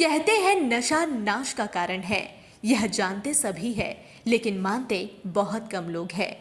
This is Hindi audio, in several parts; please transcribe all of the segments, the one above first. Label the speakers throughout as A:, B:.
A: कहते हैं नशा नाश का कारण है। यह जानते सभी है, लेकिन मानते बहुत कम लोग हैं।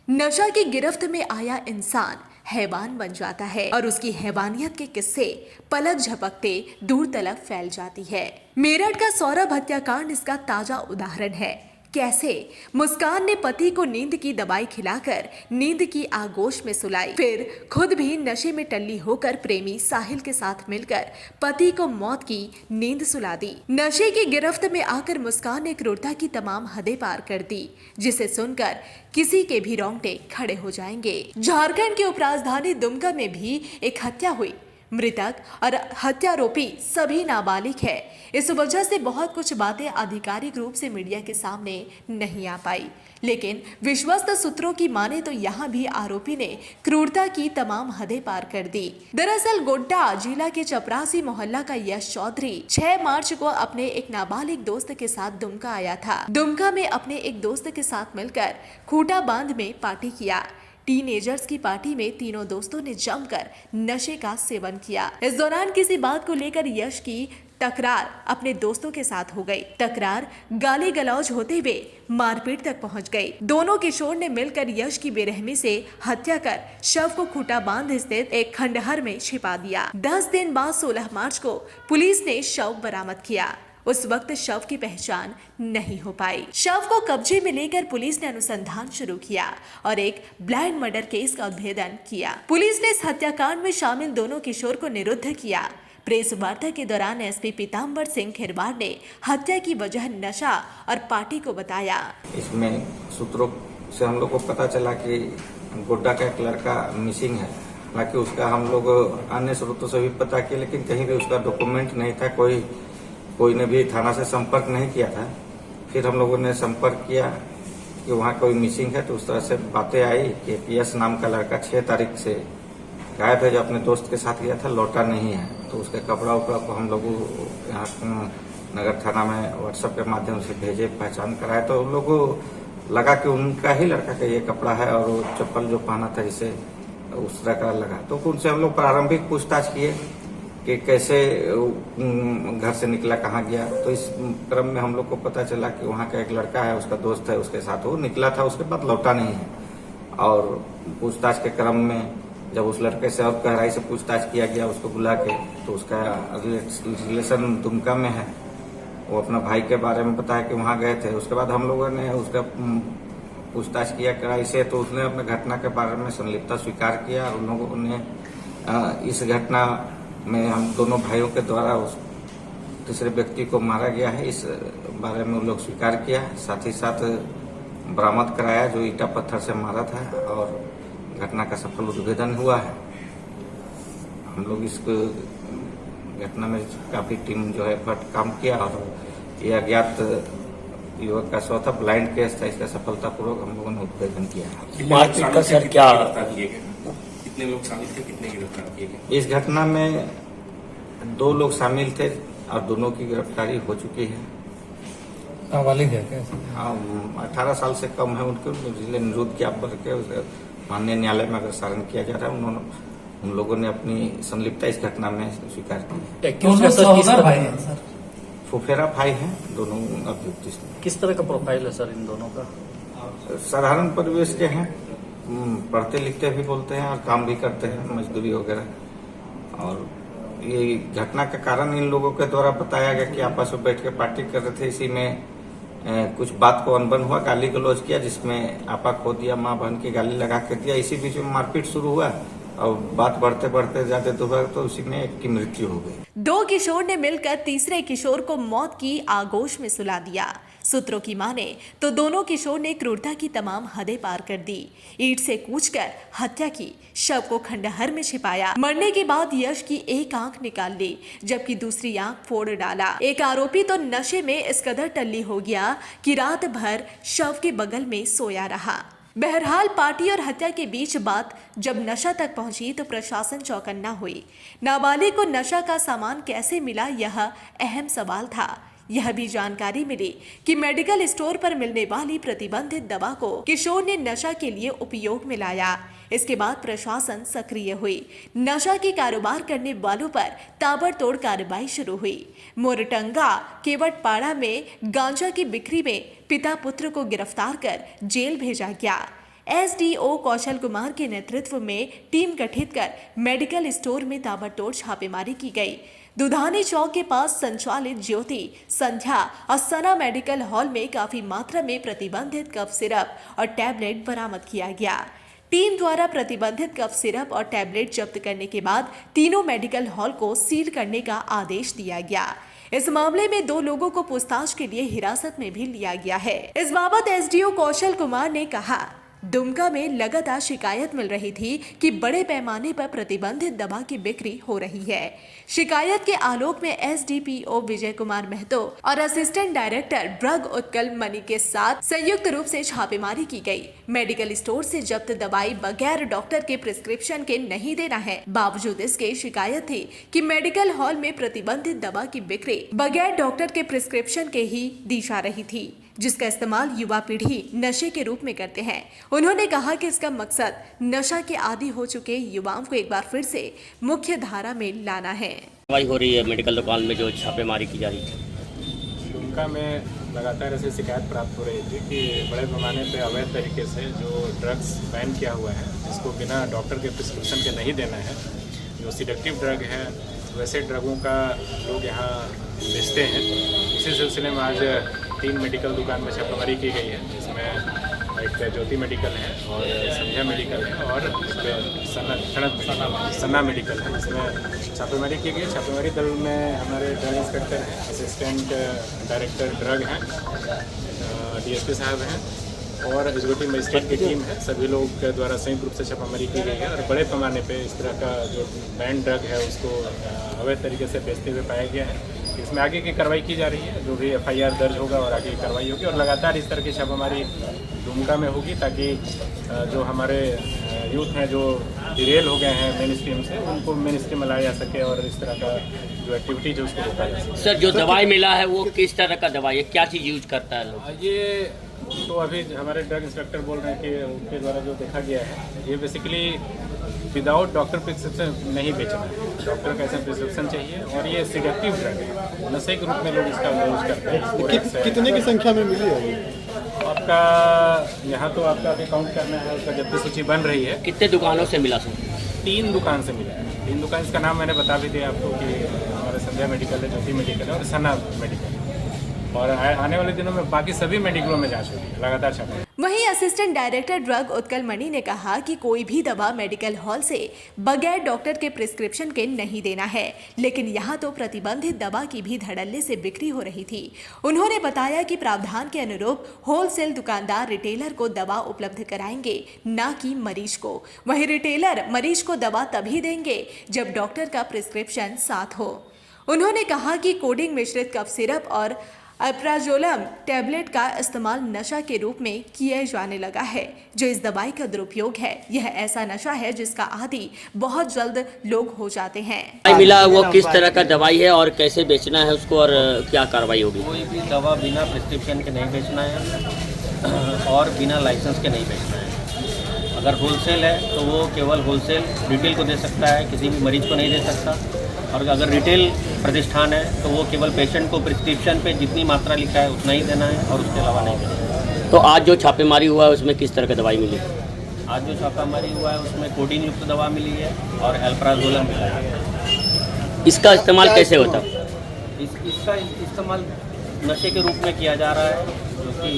A: नशा की गिरफ्त में आया इंसान हैवान बन जाता है और उसकी हैवानियत के किस्से पलक झपकते दूर तलक फैल जाती है। मेरठ का सौरभ हत्याकांड इसका ताजा उदाहरण है। कैसे मुस्कान ने पति को नींद की दवाई खिलाकर नींद की आगोश में सुलाई, फिर खुद भी नशे में टल्ली होकर प्रेमी साहिल के साथ मिलकर पति को मौत की नींद सुला दी। नशे की गिरफ्त में आकर मुस्कान ने क्रूरता की तमाम हदें पार कर दी, जिसे सुनकर किसी के भी रोंगटे खड़े हो जाएंगे। झारखंड की उपराजधानी दुमका में भी एक हत्या हुई। मृतक और हत्यारोपी सभी नाबालिग है। इस वजह से बहुत कुछ बातें आधिकारिक रूप से मीडिया के सामने नहीं आ पाई, लेकिन विश्वस्त सूत्रों की माने तो यहाँ भी आरोपी ने क्रूरता की तमाम हदें पार कर दी। दरअसल गोड्डा जिला के चपरासी मोहल्ला का यश चौधरी 6 मार्च को अपने एक नाबालिग दोस्त के साथ दुमका आया था। दुमका में अपने एक दोस्त के साथ मिलकर खूंटा बांध में पार्टी किया। टीनेजर्स की पार्टी में तीनों दोस्तों ने जमकर नशे का सेवन किया। इस दौरान किसी बात को लेकर यश की तकरार अपने दोस्तों के साथ हो गई। तकरार गाली गलौज होते हुए मारपीट तक पहुंच गई। दोनों किशोर ने मिलकर यश की बेरहमी से हत्या कर शव को खूंटा बांध स्थित एक खंडहर में छिपा दिया। 10 दिन बाद 16 मार्च को पुलिस ने शव बरामद किया। उस वक्त शव की पहचान नहीं हो पाई। शव को कब्जे में लेकर पुलिस ने अनुसंधान शुरू किया और एक ब्लाइंड मर्डर केस का उद्भेदन किया। पुलिस ने इस हत्याकांड में शामिल दोनों किशोर को निरुद्ध किया। प्रेस वार्ता के दौरान एसपी पीताम्बर सिंह खिरवाड़ ने हत्या की वजह नशा और पार्टी को बताया।
B: इसमें सूत्रों से हम लोग को पता चला कि गोड्डा का एक लड़का मिसिंग है। हालांकि उसका हम लोग अन्य स्रोतों से भी पता किया, लेकिन कहीं भी उसका डॉक्यूमेंट नहीं था। कोई ने भी थाना से संपर्क नहीं किया था। फिर हम लोगों ने संपर्क किया कि वहाँ कोई मिसिंग है, तो उस तरह से बातें आई कि यश नाम का लड़का 6 तारीख से गायब है, जो अपने दोस्त के साथ गया था, लौटा नहीं है। तो उसके कपड़ा उपड़ा को हम लोग यहाँ नगर थाना में व्हाट्सएप के माध्यम से भेजे, पहचान कराए, तो उन लोगों को लगा कि उनका ही लड़का का ये कपड़ा है और वो चप्पल जो पहना था जिसे उस तरह का लगा। तो उनसे हम लोग प्रारंभिक पूछताछ किए कि कैसे घर से निकला, कहाँ गया। तो इस क्रम में हम लोग को पता चला कि वहाँ का एक लड़का है, उसका दोस्त है, उसके साथ वो निकला था, उसके बाद लौटा नहीं है। और पूछताछ के क्रम में जब उस लड़के से और गहराई से पूछताछ किया गया, उसको बुला के, तो उसका रिलेशन दुमका में है। वो अपना भाई के बारे में बताया कि वहाँ गए थे। उसके बाद हम लोगों ने उसका पूछताछ किया कड़ाई से, तो उसने अपने घटना के बारे में संलिप्तता स्वीकार किया। और उन लोगों ने इस घटना में हम दोनों भाइयों के द्वारा उस तीसरे व्यक्ति को मारा गया है, इस बारे में उन लोग स्वीकार किया। साथ ही साथ बरामद कराया जो ईटा पत्थर से मारा था, और घटना का सफल उद्भेदन हुआ है। हम लोग इस घटना में काफी टीम जो है काम किया, और यह अज्ञात युवक का शव था, ब्लाइंड केस था, इसका सफलतापूर्वक हम लोगों ने उद्भेदन किया।
C: मारपीट का सर क्या
D: कितने लोग शामिल थे, कितने गिरफ्तार किए गए?
B: इस घटना में 2 लोग शामिल थे और दोनों की गिरफ्तारी हो चुकी है।
C: नाबालिग है क्या?
B: 18 साल से कम है उनको, जिले निरुद्ध किया करके उसे माननीय न्यायालय में अग्रसारण किया जा रहा है। उन लोगों ने अपनी संलिप्तता इस घटना में स्वीकार की है। फुफेरा भाई हैं दोनों अभियुक्त।
C: किस तरह का प्रोफाइल है सर इन दोनों का?
B: साधारण परिवेश के हैं, पढ़ते लिखते भी बोलते हैं और काम भी करते हैं, मजदूरी वगैरह। और ये घटना का कारण इन लोगों के द्वारा बताया गया कि आपस में बैठ के पार्टी कर रहे थे। इसी में कुछ बात को अनबन हुआ, गाली गलौज किया, जिसमें आपा खो दिया, माँ बहन की गाली लगा कर दिया। इसी बीच में मारपीट शुरू हुआ और बात बढ़ते बढ़ते जाते दोपहर, तो उसी में एक की मृत्यु हो गई।
A: 2 किशोर ने मिलकर तीसरे किशोर को मौत की आगोश में सुला दिया। सूत्रों की माने तो दोनों किशोर ने क्रूरता की तमाम हदें पार कर दी। ईंट से कूचकर हत्या की, शव को खंडहर में छिपाया। मरने के बाद यश की एक आंख निकाल ली, जबकि दूसरी आंख फोड़ डाला। एक आरोपी तो नशे में इस कदर टल्ली हो गया कि रात भर शव के बगल में सोया रहा। बहरहाल पार्टी और हत्या के बीच बात जब नशा तक पहुंची तो प्रशासन चौकन्ना हुई। नाबालिग को नशा का सामान कैसे मिला, यह अहम सवाल था। यह भी जानकारी मिली कि मेडिकल स्टोर पर मिलने वाली प्रतिबंधित दवा को किशोर ने नशा के लिए उपयोग में लाया। इसके बाद प्रशासन सक्रिय हुई। नशा के कारोबार करने वालों पर ताबड़तोड़ कार्रवाई शुरू हुई। मोरटंगा केवटपाड़ा में गांजा की बिक्री में पिता पुत्र को गिरफ्तार कर जेल भेजा गया। एसडीओ कौशल कुमार के नेतृत्व में टीम गठित कर मेडिकल स्टोर में ताबड़तोड़ छापेमारी की गई। दुधानी चौक के पास संचालित ज्योति, संध्या और सना मेडिकल हॉल में काफी मात्रा में प्रतिबंधित कफ सिरप और टैबलेट बरामद किया गया। टीम द्वारा प्रतिबंधित कफ सिरप और टैबलेट जब्त करने के बाद तीनों मेडिकल हॉल को सील करने का आदेश दिया गया। इस मामले में 2 लोगों को पूछताछ के लिए हिरासत में भी लिया गया है। इस बाबत एसडीओ कौशल कुमार ने कहा, दुमका में लगातार शिकायत मिल रही थी कि बड़े पैमाने पर प्रतिबंधित दवा की बिक्री हो रही है। शिकायत के आलोक में एसडीपीओ विजय कुमार महतो और असिस्टेंट डायरेक्टर ड्रग उत्कल मणि के साथ संयुक्त रूप से छापेमारी की गई। मेडिकल स्टोर से जब्त दवाई बगैर डॉक्टर के प्रिस्क्रिप्शन के नहीं देना है। बावजूद इसके शिकायत थी कि मेडिकल हॉल में प्रतिबंधित दवा की बिक्री बगैर डॉक्टर के प्रिस्क्रिप्शन के ही दी जा रही थी, जिसका इस्तेमाल युवा पीढ़ी नशे के रूप में करते हैं। उन्होंने कहा कि इसका मकसद नशा के आदी हो चुके युवाओं को एक बार फिर से मुख्य धारा में लाना है।
E: कार्रवाई हो रही है मेडिकल दुकान में जो छापेमारी की जा रही है।
F: दुमका में लगातार ऐसी शिकायत प्राप्त हो रही थी कि बड़े पैमाने पे अवैध तरीके से जो ड्रग्स बैन किया हुआ है, जिसको बिना डॉक्टर के प्रिस्क्रिप्शन के नहीं देना है, जो सिडेक्टिव ड्रग है, वैसे ड्रगों का लोग यहाँ बेचते हैं। इसी सिलसिले में आज 3 मेडिकल दुकान में छापेमारी की गई है, जिसमें एक ज्योति मेडिकल है और संध्या मेडिकल है और सना मेडिकल है, जिसमें छापेमारी की गई। छापेमारी दल में हमारे ड्रग इंस्पेक्टर हैं, असिस्टेंट डायरेक्टर ड्रग हैं, डीएसपी साहब हैं और एग्जीक्यूटिव मजिस्ट्रेट की टीम है। सभी लोग के द्वारा संयुक्त रूप से छापेमारी की गई है और बड़े पैमाने पे इस तरह का जो बैन ड्रग है उसको अवैध तरीके से बेचते हुए पाया गया है। इसमें आगे की कार्रवाई की जा रही है, जो भी एफआईआर दर्ज होगा और आगे की कार्रवाई होगी और लगातार इस तरह की छापेमारी दुमका में होगी, ताकि जो हमारे यूथ हैं जो डिरेल हो गए हैं मेन स्ट्रीम से, उनको मेन स्ट्रीम में लाया जा सके और इस तरह का जो एक्टिविटीज है उसको रोका जा सके।
E: सर, जो दवाई मिला है वो किस तरह का दवाई है, क्या चीज़ यूज करता है लोग?
F: ये तो अभी हमारे ड्रग इंस्पेक्टर बोल रहे हैं कि उनके द्वारा जो देखा गया है, ये बेसिकली विदाउट डॉक्टर प्रिस्क्रिप्शन नहीं बेचना है। डॉक्टर का ऐसा प्रिस्क्रिप्शन चाहिए और ये सिडेक्टिव ड्रग है, नशे के रूप में लोग इसका यूज करते हैं।
G: कितने की संख्या में मिली है?
F: आपका यहाँ तो आपका अभी काउंट करना है, उसका जब सूची बन रही है।
E: कितने दुकानों से मिला सर?
F: 3 दुकान से मिला है। 3 दुकान, इसका नाम मैंने बता भी दिया आपको कि हमारे संध्या मेडिकल है, ज्योति मेडिकल है और सना मेडिकल है। और आने वाले दिनों में बाकी सभी मेडिकलों में जांच होगी, लगातार छापा।
A: वहीं असिस्टेंट डायरेक्टर ड्रग उत्कल मणि ने कहा कि कोई भी दवा मेडिकल हॉल से बगैर डॉक्टर के प्रिस्क्रिप्शन के नहीं देना है, लेकिन यहाँ तो प्रतिबंधित दवा की भी धड़ल्ले से बिक्री हो रही थी। उन्होंने बताया कि प्रावधान के अनुरूप होलसेल दुकानदार रिटेलर को दवा उपलब्ध कराएंगे, न कि मरीज को। वहीं रिटेलर मरीज को दवा तभी देंगे जब डॉक्टर का प्रिस्क्रिप्शन साथ हो। उन्होंने कहा कि कोडिंग मिश्रित कफ सिरप और अल्प्राजोलम टैबलेट का इस्तेमाल नशा के रूप में किया जाने लगा है। जो इस दवाई का दुरुपयोग है, यह ऐसा नशा है जिसका आदी बहुत जल्द लोग हो जाते हैं।
E: दवाई मिला वो किस तरह का दवाई है और कैसे बेचना है उसको और क्या कार्रवाई होगी?
H: कोई भी दवा बिना प्रिस्क्रिप्शन के नहीं बेचना है और बिना लाइसेंस के नहीं बेचना है। अगर होलसेल है तो वो केवल होलसेल रिटेल को दे सकता है, किसी भी मरीज को नहीं दे सकता। और अगर रिटेल प्रतिष्ठान है तो वो केवल पेशेंट को प्रिस्क्रिप्शन पे जितनी मात्रा लिखा है उतना ही देना है और उसके अलावा नहीं देना है।
E: तो आज जो छापेमारी हुआ है उसमें किस तरह की दवाई मिली?
H: आज जो छापामारी हुआ है उसमें कोडिन युक्त दवा मिली है और अल्प्राजोलम मिला है।
E: इसका इस्तेमाल कैसे होता है?
H: इसका इस्तेमाल नशे के रूप में किया जा रहा है, जो कि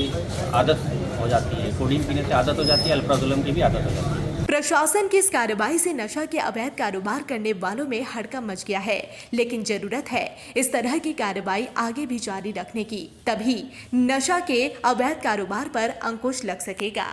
H: आदत हो जाती है। कोडिन पीने से आदत हो जाती है, अल्प्राजोलम की भी आदत हो जाती है।
A: प्रशासन की इस कार्रवाई से नशा के अवैध कारोबार करने वालों में हड़कंप मच गया है, लेकिन जरूरत है इस तरह की कार्रवाई आगे भी जारी रखने की, तभी नशा के अवैध कारोबार पर अंकुश लग सकेगा।